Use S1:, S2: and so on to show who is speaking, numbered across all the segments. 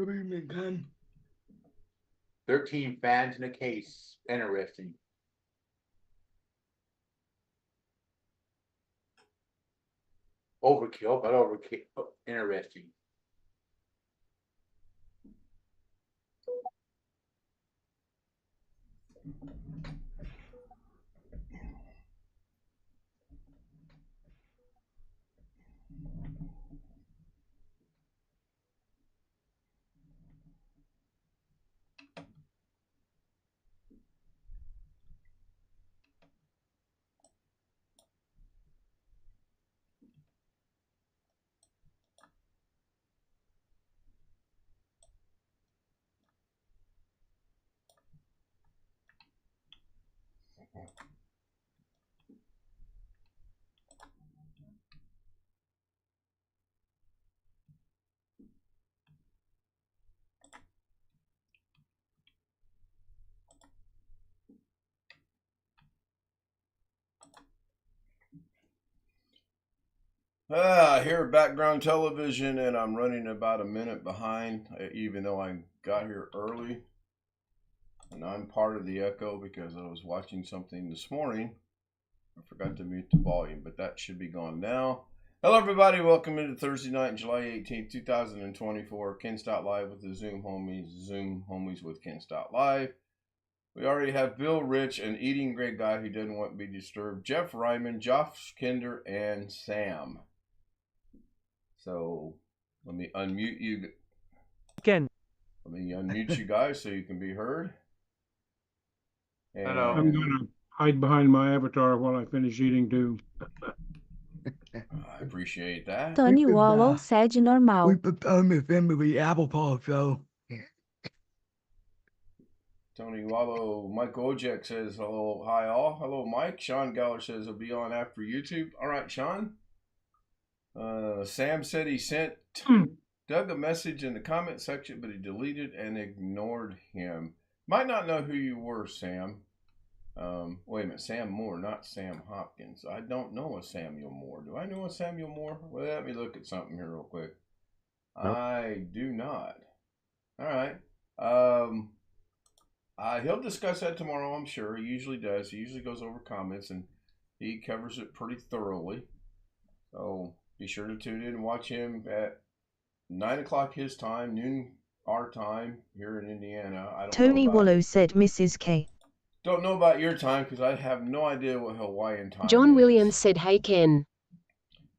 S1: Good evening, Ken.
S2: 13 fans in a case. Interesting. Overkill, but overkill. Interesting.
S3: I hear background television and I'm running about a minute behind, even though I got here early. And I'm part of the echo because I was watching something this morning. I forgot to mute the volume, but that should be gone now. Hello, everybody. Welcome into Thursday night, July 18th, 2024. Ken Stott Live with the Zoom homies with Ken Stott Live. We already have Bill Rich, an eating great guy who doesn't want to be disturbed, Jeff Ryman, Josh Kinder, and Sam. So let me unmute you.
S4: Ken.
S3: Let me unmute you guys so you can be heard. And
S2: Hello.
S1: I'm gonna hide behind my avatar while I finish eating too.
S3: I appreciate that.
S5: Tony Wallow, Sage normal.
S1: We prepare my family apple pie, so.
S3: Tony Wallow, Mike Ojek says hello, hi all. Hello, Mike. Sean Geller says he'll be on after YouTube. All right, Sean. Sam said he sent Doug a message in the comment section, but he deleted and ignored him. Might not know who you were, Sam. Wait a minute, Sam Moore, not Sam Hopkins. I don't know a Samuel Moore. Do I know a Samuel Moore? Well, let me look at something here real quick. Nope. I do not. All right. He'll discuss that tomorrow, I'm sure. He usually does. He usually goes over comments, and he covers it pretty thoroughly. So be sure to tune in and watch him at 9 o'clock his time, noon our time here in Indiana.
S5: Tony Wallow said Mrs. K.
S3: Don't know about your time because I have no idea what Hawaiian time
S6: John
S3: is.
S6: Williams said, hey, Ken.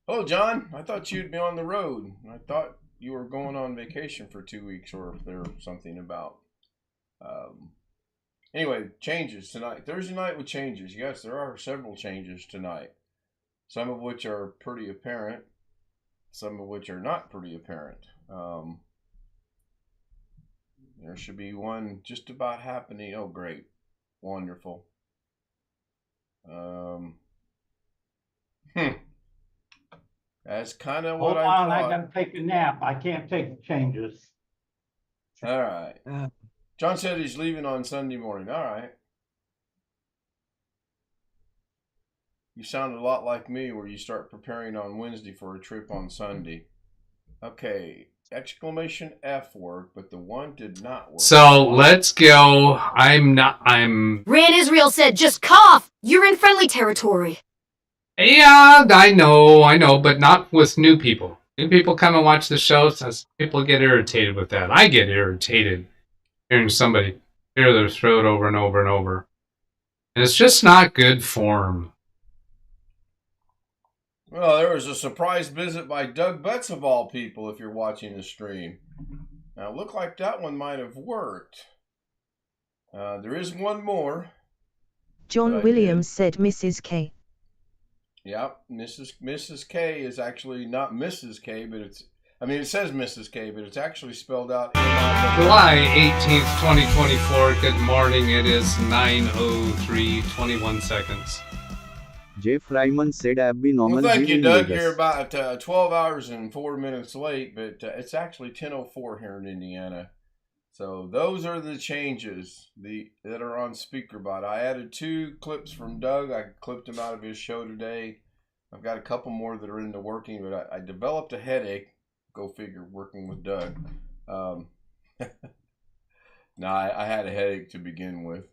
S3: Hello, John. I thought you'd be on the road. I thought you were going on vacation for 2 weeks or if there's something about. Anyway, changes tonight. Thursday night with changes. Yes, there are several changes tonight. Some of which are pretty apparent. Some of which are not pretty apparent. There should be one just about happening. Oh, great. Wonderful. That's kind of what I thought.
S7: I gotta take a nap. I can't take the changes.
S3: All right. John said he's leaving on Sunday morning. All right. You sound a lot like me where you start preparing on Wednesday for a trip on Sunday. Okay. Exclamation F worked, but the one did not work.
S8: So let's go. I'm
S6: Rand Israel said, just cough. You're in friendly territory.
S8: Yeah, I know, but not with new people. New people come and watch the show, so people get irritated with that. I get irritated hearing somebody clear their throat over and over and over. And it's just not good form.
S3: Well, there was a surprise visit by Doug Betts of all people, if you're watching the stream. Now, it looked like that one might have worked. There is one more.
S5: John Williams said Mrs. K.
S3: Yep, Mrs. K is actually not Mrs. K, but it says Mrs. K, but it's actually spelled out.
S8: July 18th, 2024. Good morning. It is 9:03, 21 seconds.
S9: Jeff Ryman said Abby normal.
S3: Well, thank you, Doug. You're about 12 hours and 4 minutes late, but it's actually 10:04 here in Indiana. So those are the changes that are on SpeakerBot. I added 2 clips from Doug. I clipped him out of his show today. I've got a couple more that are in the working, but I developed a headache. Go figure, working with Doug. No, I had a headache to begin with.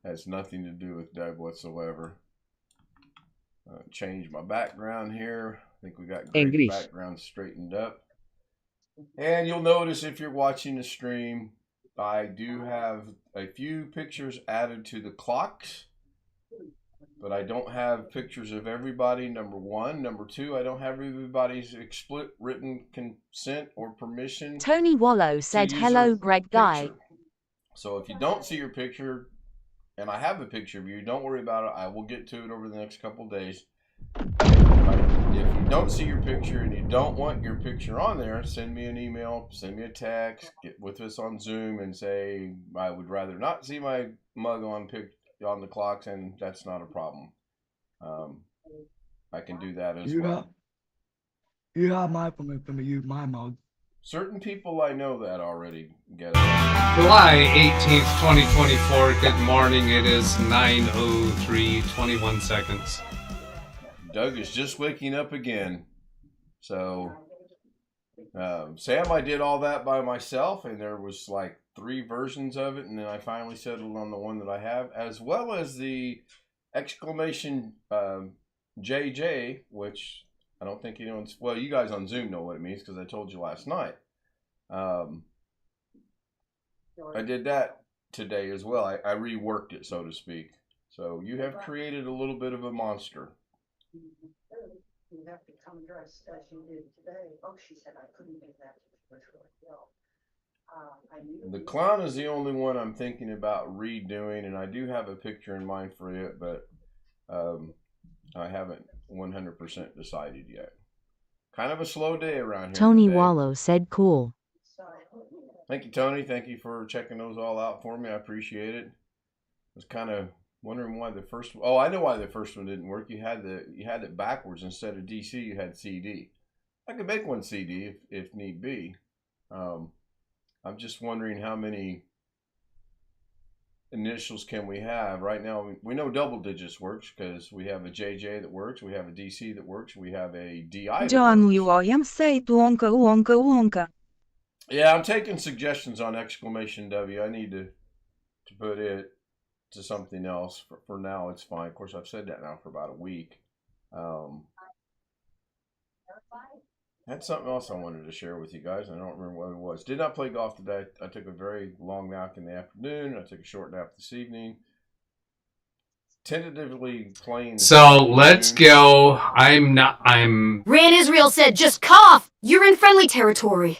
S3: Has nothing to do with Doug whatsoever. Change my background here. I think we got Greg's
S4: Engrish.
S3: background straightened up. And you'll notice if you're watching the stream, I do have a few pictures added to the clocks, but I don't have pictures of everybody, number one. Number two, I don't have everybody's explicit written consent or permission.
S5: Tony Wallow said hello Greg guy.
S3: So if you don't see your picture, and I have a picture of you, don't worry about it. I will get to it over the next couple of days. If you don't see your picture and you don't want your picture on there, send me an email, send me a text, get with us on Zoom and say, I would rather not see my mug on the clocks, and that's not a problem. I can do that as well.
S4: You have my permission to use my mug.
S3: Certain people I know that already get it.
S8: July 18th, 2024. Good morning. It is 9:03, 21 seconds.
S3: Doug is just waking up again. So, Sam, I did all that by myself, and there was like 3 versions of it, and then I finally settled on the one that I have, as well as the exclamation JJ, which I don't think anyone's, well, you guys on Zoom know what it means because I told you last night. I did that today as well. I reworked it, so to speak. So you have created a little bit of a monster.
S10: You have to come dressed as you did today. Oh, she said I couldn't do that. It was really ill.
S3: The clown is the only one I'm thinking about redoing, and I do have a picture in mind for it, but I haven't 100% decided yet. Kind of a slow day around here.
S5: Tony
S3: today.
S5: Wallow said cool.
S3: Thank you, Tony. Thank you for checking those all out for me. I appreciate it. I was kind of wondering why the first. Oh, I know why the first one didn't work. You had it backwards instead of DC. You had CD. I could make one CD if need be. I'm just wondering how many initials can we have right now. We know double digits works because we have a JJ that works. We have a DC that works. We have a DI.
S5: John William said Wonka Wonka Wonka.
S3: Yeah, I'm taking suggestions on exclamation W. I need to put it to something else. For now, it's fine. Of course, I've said that now for about a week. Had something else I wanted to share with you guys. I don't remember what it was. Did not play golf today. I took a very long nap in the afternoon. I took a short nap this evening. Tentatively playing.
S8: So let's go. Ran
S6: Israel said, just cough. You're in friendly territory.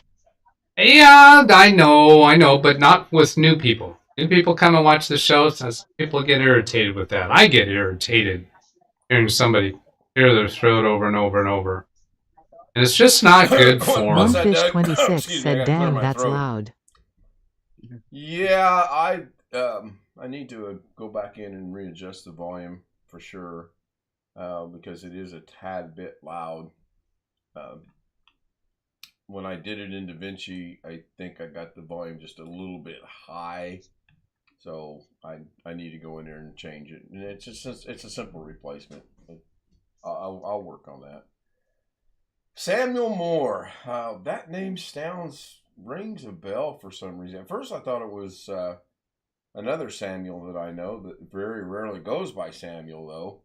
S8: Yeah, I know, but not with new people. New people come and watch the show, since people get irritated with that. I get irritated hearing somebody clear their throat over and over and over. And it's just not good for them.
S5: Onefish26 said, damn, that's loud.
S3: Yeah, I need to go back in and readjust the volume for sure, because it is a tad bit loud. When I did it in DaVinci, I think I got the volume just a little bit high, so I need to go in there and change it. And it's a simple replacement. I'll work on that. Samuel Moore, that name rings a bell for some reason. At first, I thought it was another Samuel that I know that very rarely goes by Samuel, though.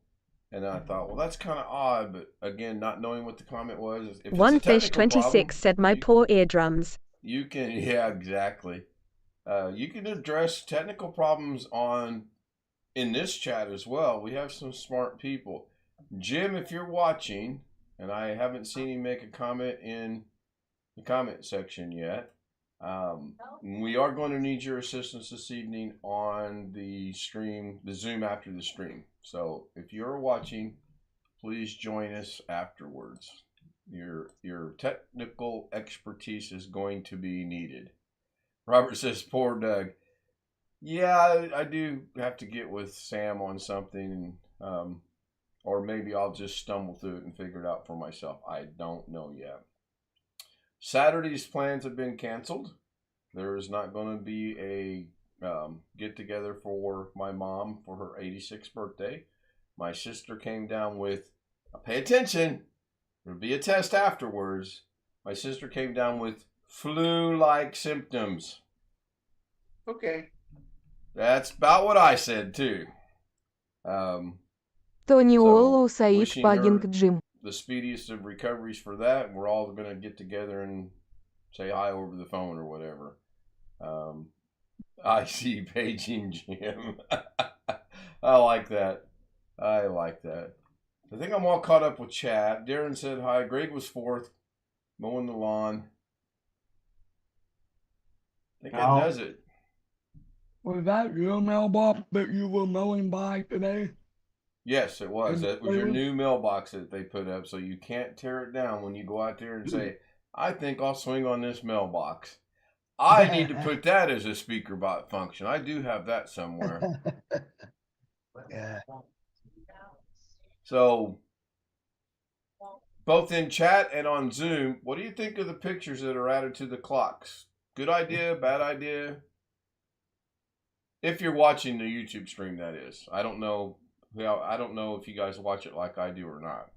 S3: And then I thought, well, that's kind of odd, but again, not knowing what the comment was.
S5: Onefish26 said, my poor eardrums.
S3: You can, yeah, exactly. You can address technical problems in this chat as well. We have some smart people. Jim, if you're watching, and I haven't seen him make a comment in the comment section yet, we are going to need your assistance this evening on the stream, the Zoom after the stream. So if you're watching, please join us afterwards. Your technical expertise is going to be needed. Robert says, poor Doug. Yeah, I do have to get with Sam on something, or maybe I'll just stumble through it and figure it out for myself. I don't know yet. Saturday's plans have been canceled. There is not going to be a get-together for my mom for her 86th birthday. My sister came down with, pay attention, there'll be a test afterwards. My sister came down with flu-like symptoms.
S2: Okay.
S3: That's about what I said too.
S5: Tony
S3: So,
S5: Wallow Said
S3: wishing her
S5: Pudding Jim.
S3: the speediest of recoveries for that, and we're all going to get together and say hi over the phone or whatever. I see paging Jim. I like that. I like that. I think I'm all caught up with chat. Darren said hi. Greg was fourth, mowing the lawn. I think that does it.
S4: Was that your mailbox that you were mowing by today?
S3: Yes, it was. That was your new mailbox that they put up, so you can't tear it down when you go out there and say, I think I'll swing on this mailbox. I need to put that as a speaker bot function. I do have that somewhere.
S4: Yeah.
S3: So, both in chat and on Zoom, what do you think of the pictures that are added to the clocks? Good idea, bad idea? If you're watching the YouTube stream, that is. I don't know. I don't know if you guys watch it like I do or not.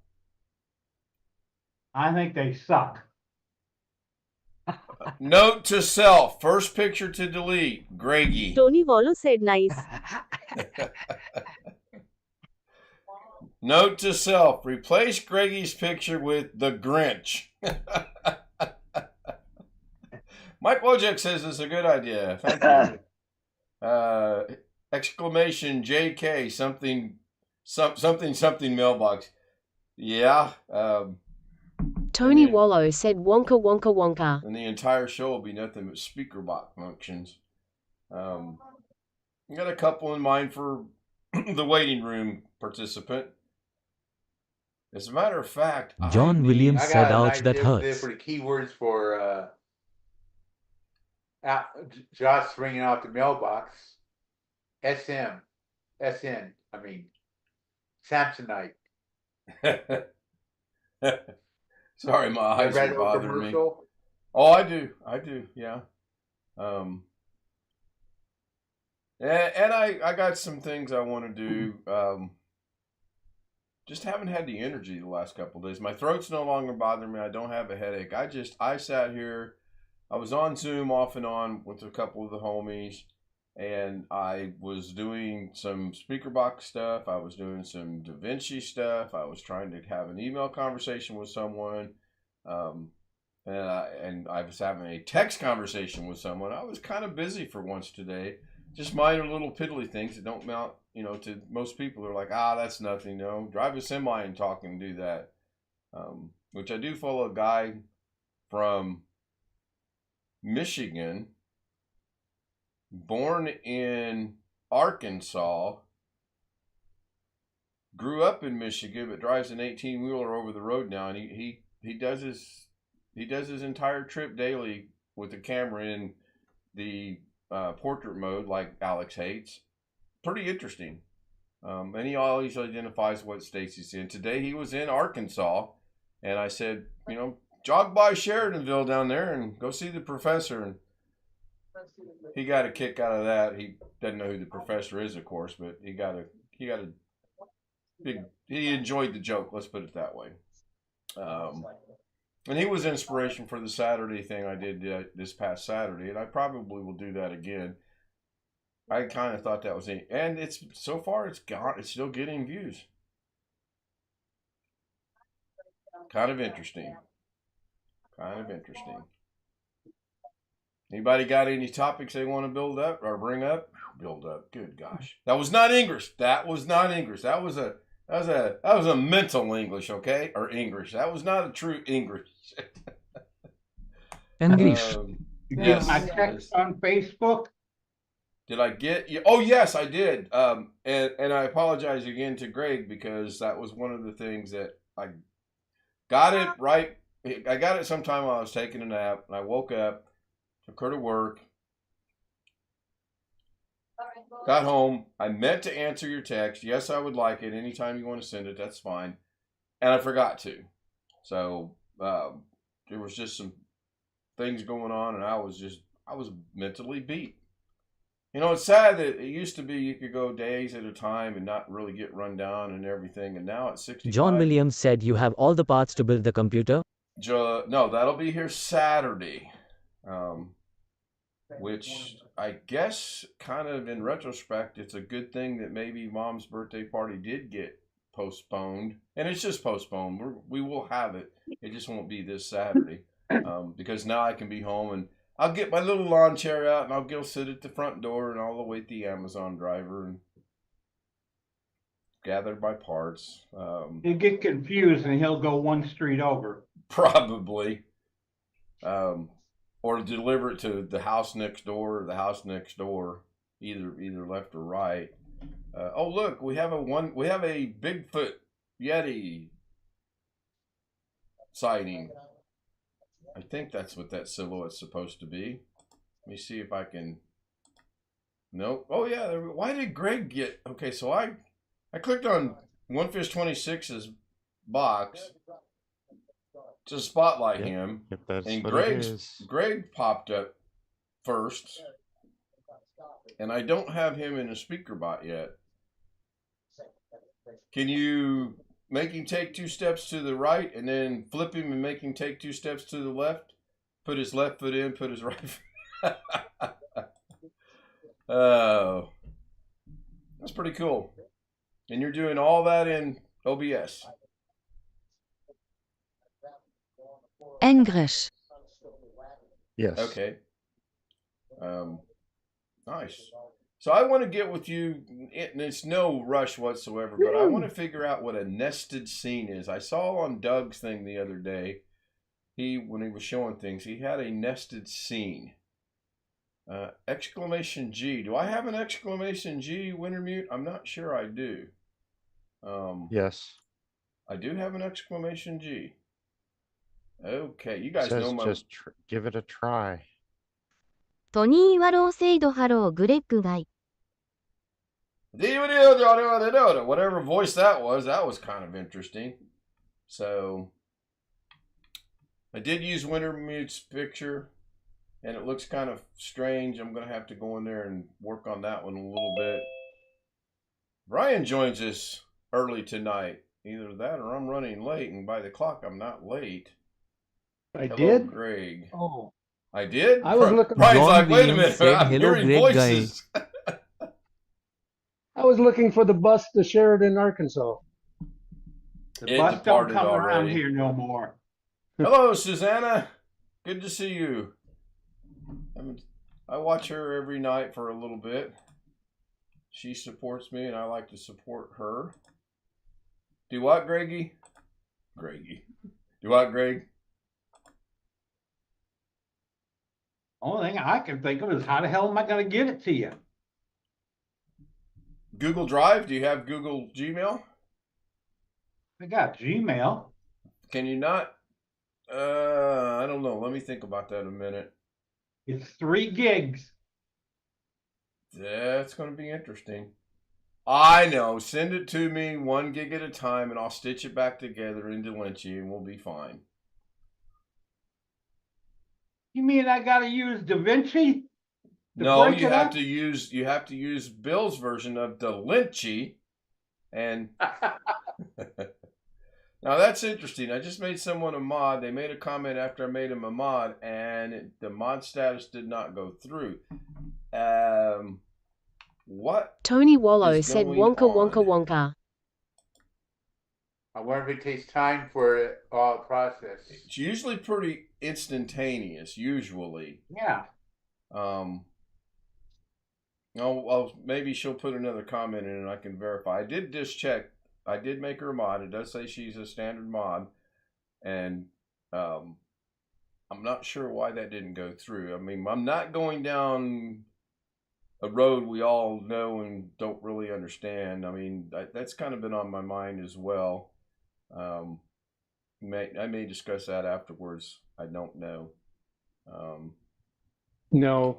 S7: I think they suck.
S3: Note to self: first picture to delete. Greggy.
S5: Tony Wallow said nice.
S3: Note to self: replace Greggy's picture with the Grinch. Mike Wojak says it's a good idea. Thank you. Exclamation JK something mailbox. Yeah.
S5: Tony Wallow said Wonka Wonka Wonka.
S3: And the entire show will be nothing but speaker bot functions. I got a couple in mind for the waiting room participant. As a matter of fact,
S11: John Williams said, ouch, that
S2: there
S11: hurts.
S2: for the keywords for Josh ringing out the mailbox. SN, I mean, Samsonite.
S3: Sorry, my eyes are bothering me. Oh, I do, yeah. And I got some things I want to do. Just haven't had the energy the last couple of days. My throat's no longer bothering me. I don't have a headache. I sat here. I was on Zoom off and on with a couple of the homies, and I was doing some speaker box stuff. I was doing some DaVinci stuff. I was trying to have an email conversation with someone. And I was having a text conversation with someone. I was kind of busy for once today. Just minor little piddly things that don't mount, to most people are like, that's nothing. No, drive a semi and talk and do that. Which I do follow a guy from Michigan, born in Arkansas, grew up in Michigan, but drives an 18-wheeler over the road now, and he does his entire trip daily with the camera in the portrait mode, like Alex hates. Pretty interesting. And he always identifies what states he's in. Today he was in Arkansas, and I said, jog by Sheridanville down there and go see the professor. And he got a kick out of that. He doesn't know who the professor is, of course, but he enjoyed the joke. Let's put it that way. And he was inspiration for the Saturday thing I did this past Saturday, and I probably will do that again. I kind of thought that was it, and it's so far it's still getting views. Kind of interesting. Anybody got any topics they want to build up or bring up? Build up. Good gosh, that was not English. That was a mental English, okay? Or English. That was not a true English.
S11: Engrish.
S3: Yes.
S7: My text on Facebook.
S3: Did I get you? Oh, yes, I did. And I apologize again to Greg because that was one of the things that I got it right. I got it sometime while I was taking a nap, and I woke up, took her to work, got home. I meant to answer your text. Yes, I would like it. Anytime you want to send it, that's fine. And I forgot to. So there was just some things going on, and I was mentally beat. It's sad that it used to be you could go days at a time and not really get run down and everything, and now at 65.
S11: John Williams said, you have all the parts to build the computer?
S3: No, that'll be here Saturday. which I guess kind of in retrospect, it's a good thing that maybe Mom's birthday party did get postponed, and it's just postponed. We will have it. It just won't be this Saturday, because now I can be home and I'll get my little lawn chair out and I'll go sit at the front door and I'll await the Amazon driver and gather my parts.
S7: He'll get confused and he'll go one street over.
S3: Probably. Or deliver it to the house next door or the house next door, either left or right. Oh look, we have a Bigfoot Yeti sighting. I think that's what that silhouette's supposed to be. Let me see if I can. Nope. Oh yeah. Why did Greg get? Okay, so I clicked on One Fish 26's box to spotlight him, and Greg popped up first, and I don't have him in a speaker bot yet. Can you make him take 2 steps to the right and then flip him and make him take 2 steps to the left? Put his left foot in, put his right foot. Oh, that's pretty cool. And you're doing all that in OBS.
S12: Engrish.
S3: Yes. Okay. Nice. So I want to get with you, and it's no rush whatsoever, but I want to figure out what a nested scene is. I saw on Doug's thing the other day, when he was showing things, he had a nested scene. Exclamation G. Do I have an exclamation G, Wintermute? I'm not sure I do.
S13: Yes.
S3: I do have an exclamation G. Okay, you guys know my...
S13: Just give it a try.
S12: トニー・ワローセイドハローグレッグガイ
S3: Whatever voice that was kind of interesting. So, I did use Wintermute's picture, and it looks kind of strange. I'm going to have to go in there and work on that one a little bit. Brian joins us early tonight. Either that or I'm running late, and by the clock, I'm not late.
S7: Hello,
S3: did? Greg.
S7: Oh.
S3: I did?
S7: I was looking.
S3: Brian's like, wait a minute, I'm hearing voices.
S7: I was looking for the bus to Sheridan, Arkansas. The
S3: It
S7: bus don't
S3: departed
S7: come around
S3: already.
S7: here no more.
S3: Hello, Susanna. Good to see you. I watch her every night for a little bit. She supports me, and I like to support her. Do what, Greggy? Greggy. Do what, Greg?
S7: Only thing I can think of is how the hell am I going to get it to you?
S3: Google Drive? Do you have Google Gmail?
S7: I got Gmail.
S3: Can you not? I don't know. Let me think about that a minute.
S7: It's 3 gigs.
S3: That's going to be interesting. I know. Send it to me 1 gig at a time, and I'll stitch it back together into Lynchy, and we'll be fine.
S7: You mean I got to use DaVinci?
S3: No, you have to use Bill's version of the Lynchy, and now that's interesting. I just made someone a mod. They made a comment after I made him a mod, and the mod status did not go through. What?
S5: Tony Wallow said Wonka Wonka Wonka.
S2: I wonder if it takes time for it all process.
S3: It's usually pretty instantaneous, usually.
S7: Yeah.
S3: Well, maybe she'll put another comment in and I can verify. I did just check. I did make her a mod. It does say she's a standard mod. And I'm not sure why that didn't go through. I mean, I'm not going down a road we all know and don't really understand. I mean, that's kind of been on my mind as well. I may discuss that afterwards. I don't know.
S7: No.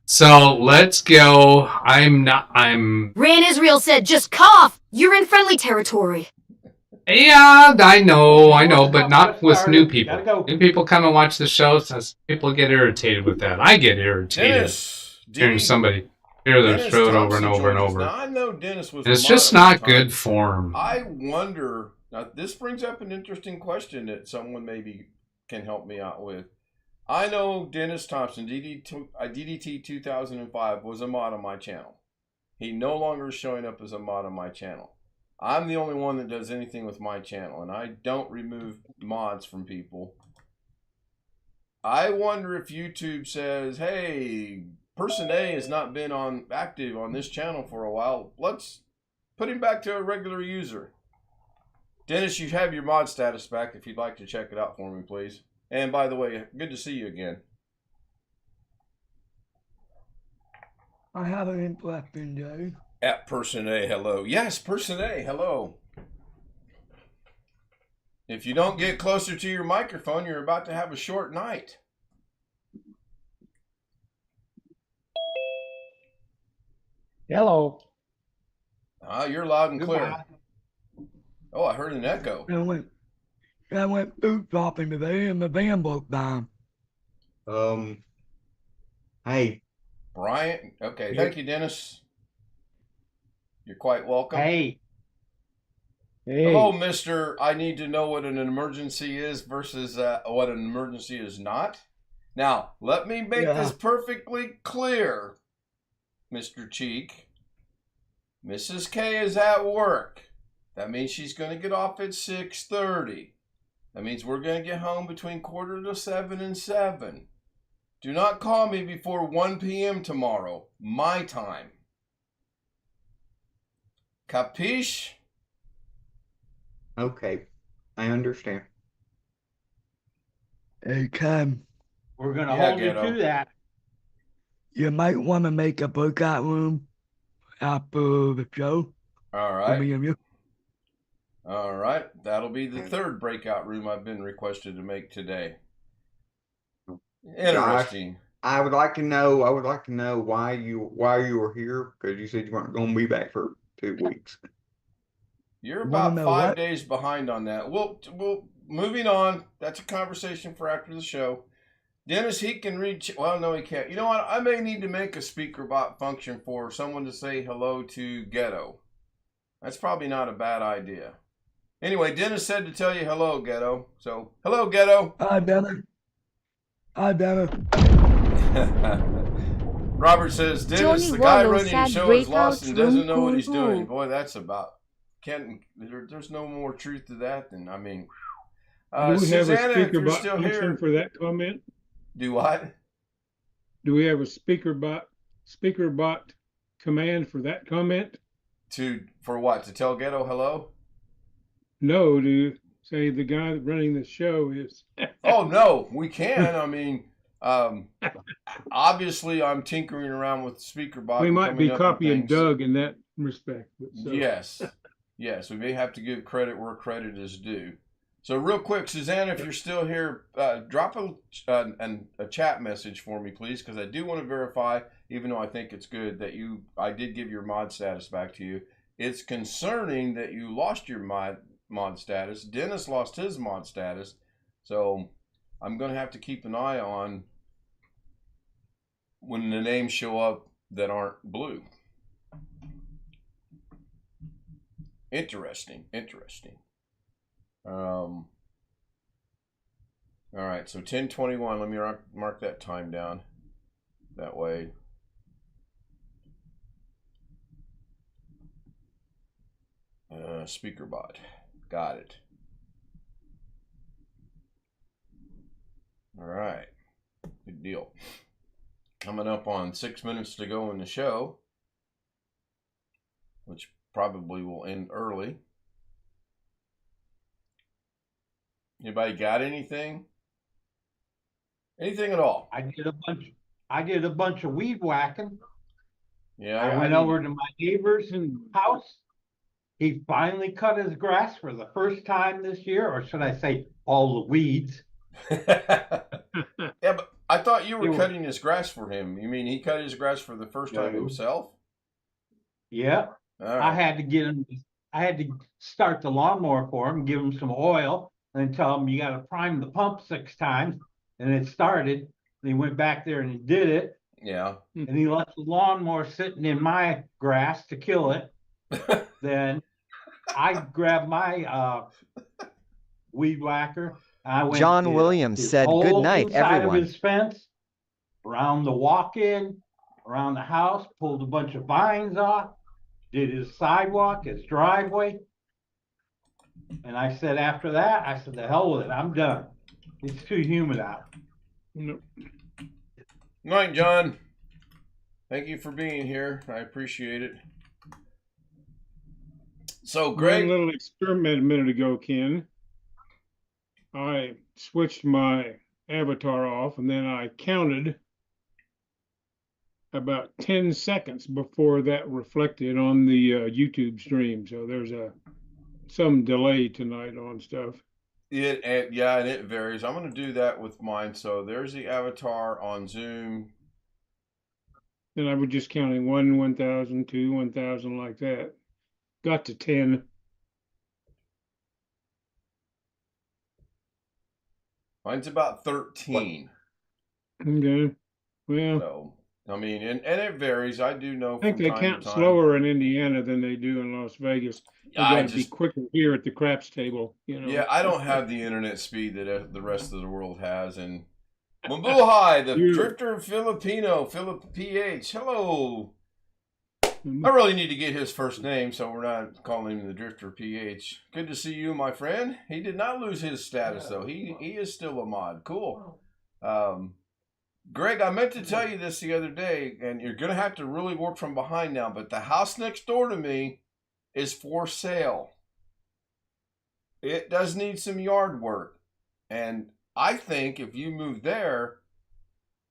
S8: So let's go. I'm.
S6: Ran Israel said, just cough! You're in friendly territory.
S8: Yeah, I know, but not with new people.
S7: Gotta go.
S8: New people come and watch the show, so people get irritated with that. I get irritated hearing somebody clear their throat over and over and over.
S3: Now, I know Dennis was.
S8: And it's just not good form.
S3: I wonder. Now, this brings up an interesting question that someone maybe can help me out with. I know Dennis Thompson, DDT 2005, was a mod on my channel. He no longer is showing up as a mod on my channel. I'm the only one that does anything with my channel, and I don't remove mods from people. I wonder if YouTube says, hey, person A has not been active on this channel for a while. Let's put him back to a regular user. Dennis, you have your mod status back if you'd like to check it out for me, please. And by the way, good to see you again.
S4: I haven't left in Joe.
S3: At person A, hello. Yes, person A, hello. If you don't get closer to your microphone, you're about to have a short night.
S7: Hello.
S3: You're loud and clear.
S7: Goodbye.
S3: Oh, I heard an echo.
S4: I went boot dropping today and the van broke down.
S9: Hey.
S3: Brian, okay, thank you, Dennis. You're quite welcome.
S7: Hey.
S3: Hello, Mr. I need to know what an emergency is versus what an emergency is not. Now, let me make this perfectly clear, Mr. Cheek. Mrs. K is at work. That means she's going to get off at 6:30. That means we're going to get home between 6:45 and 7. Do not call me before 1 p.m. tomorrow, my time. Capiche?
S9: Okay, I understand.
S4: Hey, Cam,
S7: We're going to hold you to that.
S4: you might want to make a breakout room after the show.
S3: All
S4: For
S3: right.
S4: me and you.
S3: All right. That'll be the third breakout room I've been requested to make today. Interesting.
S9: Josh, I would like to know why you were here, because you said you weren't going to be back for 2 weeks.
S3: You're about 5 days behind on that. We'll moving on. That's a conversation for after the show. Dennis, he can reach. Well, no, he can't. You know what? I may need to make a speaker bot function for someone to say hello to Ghetto. That's probably not a bad idea. Anyway, Dennis said to tell you hello, Ghetto. So, hello, Ghetto.
S4: Hi, Dennis. Hi, Dennis.
S3: Robert says, Dennis, the guy running your show is lost and doesn't know what he's doing. Boy, that's about. There's no more truth to that than, I mean.
S1: Do we have a
S3: Susanna, if
S1: speaker
S3: you're
S1: bot
S3: still
S1: function
S3: here.
S1: for that comment?
S3: Do what?
S1: Do we have a speaker bot command for that comment?
S3: For what? To tell Ghetto hello?
S1: No, to say the guy running the show is.
S3: Oh no, we can. I mean, obviously I'm tinkering around with the speaker bot.
S1: We might be copying Doug in that respect. But so.
S3: Yes, we may have to give credit where credit is due. So real quick, Susanna, if you're still here, drop a chat message for me, please, because I do want to verify, even though I think it's good that I did give your mod status back to you. It's concerning that you lost your mod status. Dennis lost his mod status, so I'm going to have to keep an eye on when the names show up that aren't blue. Interesting. All right, so 10:21. Let me mark that time down. That way. Speaker bot. Got it. All right. Good deal. Coming up on 6 minutes to go in the show, which probably will end early. Anybody got anything? Anything at all?
S7: I did a bunch of weed whacking.
S3: Yeah,
S7: I went over to my neighbor's house. He finally cut his grass for the first time this year, or should I say all the weeds.
S3: Yeah, but I thought you were cutting his grass for him. You mean he cut his grass for the first time himself?
S7: Yeah.
S3: Right.
S7: I had to start the lawnmower for him, give him some oil, and tell him you got to prime the pump 6 times. And it started. And he went back there and he did it.
S3: Yeah.
S7: And he left the lawnmower sitting in my grass to kill it. Then I grabbed my weed whacker I went
S14: John Williams
S7: his
S14: said, "Good
S7: whole
S14: night,
S7: inside
S14: everyone."
S7: of his fence, around the walk-in, around the house, pulled a bunch of vines off, did his sidewalk, his driveway. And I said, after that, I said, the hell with it, I'm done. It's too humid out.
S1: Nope.
S3: Night, John. Thank you for being here. I appreciate it. So, Greg,
S1: One little experiment a minute ago, Ken. I switched my avatar off, and then I counted about 10 seconds before that reflected on the YouTube stream. So there's some delay tonight on stuff.
S3: and it varies. I'm going to do that with mine. So there's the avatar on Zoom.
S1: And I was just counting 1, 1,000, 2, 1,000 like that. Got to 10.
S3: Mine's about 13.
S1: Okay. Well,
S3: So, I mean, and it varies. I do know
S1: I think
S3: from
S1: they
S3: time
S1: count
S3: to time.
S1: slower in Indiana than they do in Las Vegas. They
S3: I
S1: got to be
S3: just-
S1: quicker here at the craps table, you know.
S3: Yeah, I don't have the internet speed that the rest of the world has. And Mabuhay, the drifter Filipino, Philip PH. Hello. I really need to get his first name, so we're not calling him the Drifter PH. Good to see you, my friend. He did not lose his status, though. He is still a mod. Cool. Greg, I meant to tell you this the other day, and you're going to have to really work from behind now, but the house next door to me is for sale. It does need some yard work. And I think if you move there,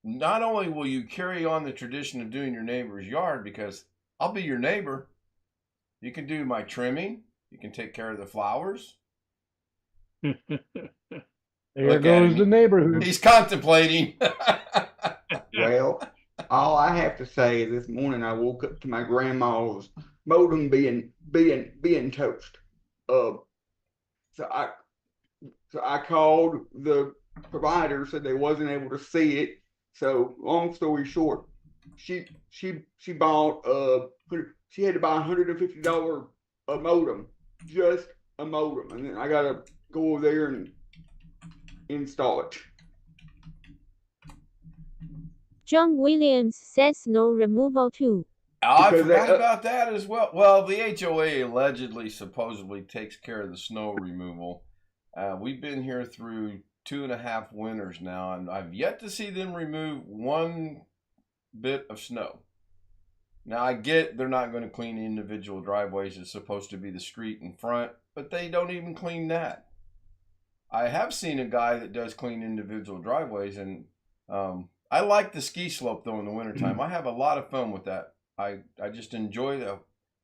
S3: not only will you carry on the tradition of doing your neighbor's yard, because I'll be your neighbor. You can do my trimming. You can take care of the flowers.
S15: There goes the neighborhood.
S3: He's contemplating.
S9: Well, all I have to say is this morning I woke up to my grandma's modem being toast. So I called the provider, said they wasn't able to see it. So long story short, she bought she had to buy $150 a modem, just a modem, and then I gotta go over there and install it.
S12: John Williams says snow removal too.
S3: I forgot about that as well. Well, the HOA allegedly, supposedly takes care of the snow removal. We've been here through 2.5 winters now, and I've yet to see them remove one bit of snow. Now, I get they're not going to clean individual driveways. It's supposed to be the street in front, but they don't even clean that. I have seen a guy that does clean individual driveways, and I like the ski slope, though, in the wintertime. I have a lot of fun with that. I just enjoy the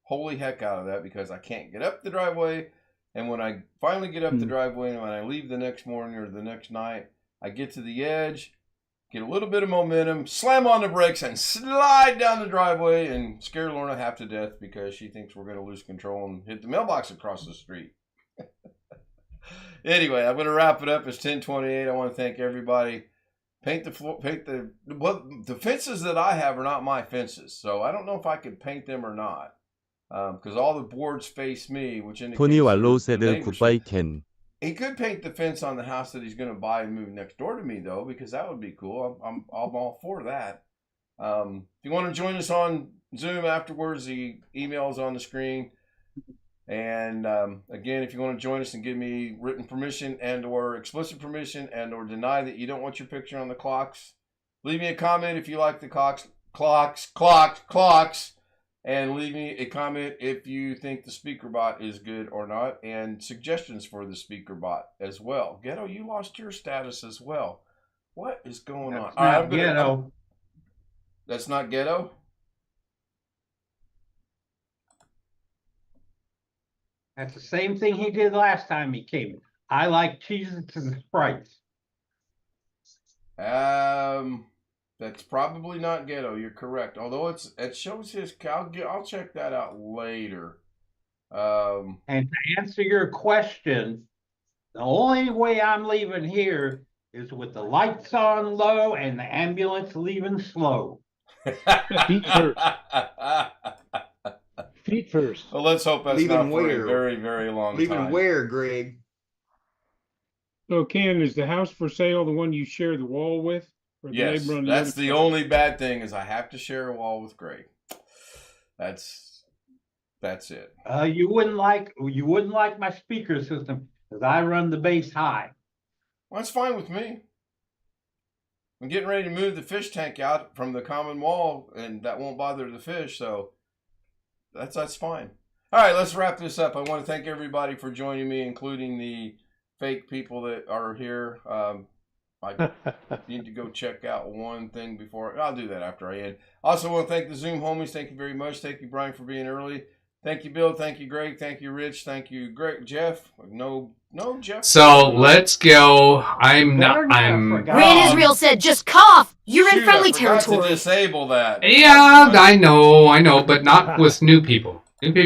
S3: holy heck out of that because I can't get up the driveway, and when I finally get up the driveway and when I leave the next morning or the next night, I get to the edge, get a little bit of momentum, slam on the brakes, and slide down the driveway and scare Lorna half to death because she thinks we're going to lose control and hit the mailbox across the street. Anyway, I'm going to wrap it up. It's 10:28. I want to thank everybody. The fences that I have are not my fences, so I don't know if I could paint them or not. Because all the boards face me, which indicates
S11: 토니왈로
S3: the
S11: 세드
S3: neighbors.
S11: 굿바이 캔.
S3: He could paint the fence on the house that he's going to buy and move next door to me, though, because that would be cool. I'm all for that. If you want to join us on Zoom afterwards, the email is on the screen. And again, if you want to join us and give me written permission and or explicit permission and or deny that you don't want your picture on the clocks, leave me a comment if you like the clocks, and leave me a comment if you think the speaker bot is good or not, and suggestions for the speaker bot as well. Ghetto, you lost your status as well. What is going on? All right,
S7: Ghetto.
S3: That's not Ghetto?
S7: That's the same thing he did last time he came. I like Cheez-Its and Sprites.
S3: That's probably not Ghetto. You're correct. Although it shows his. I'll check that out later.
S7: And to answer your question, the only way I'm leaving here is with the lights on low and the ambulance leaving slow.
S15: Feet first. Feet first.
S3: Well, let's hope that's
S9: Leaving
S3: not for
S9: where?
S3: a very, very long time.
S9: Leaving where, Greg?
S1: So Ken, is the house for sale the one you share the wall with? Or the
S3: Yes,
S1: neighbor on the
S3: that's
S1: other
S3: the
S1: side?
S3: only bad thing is I have to share a wall with Greg. That's it.
S7: You wouldn't like my speaker system because I run the bass high.
S3: Well, that's fine with me. I'm getting ready to move the fish tank out from the common wall, and that won't bother the fish, so that's fine. All right, let's wrap this up. I want to thank everybody for joining me, including the fake people that are here. I need to go check out one thing before. I'll do that after I end. Also want to thank the Zoom homies. Thank you very much. Thank you, Brian, for being early. Thank you, Bill. Thank you, Greg. Thank you, Rich. Thank you, Greg. Jeff. No, Jeff.
S8: So let's go. I'm
S6: Ran Israel said, just cough. You're in friendly
S3: I forgot
S6: territory.
S3: to disable that.
S8: Yeah, I know, but not with new people. New people.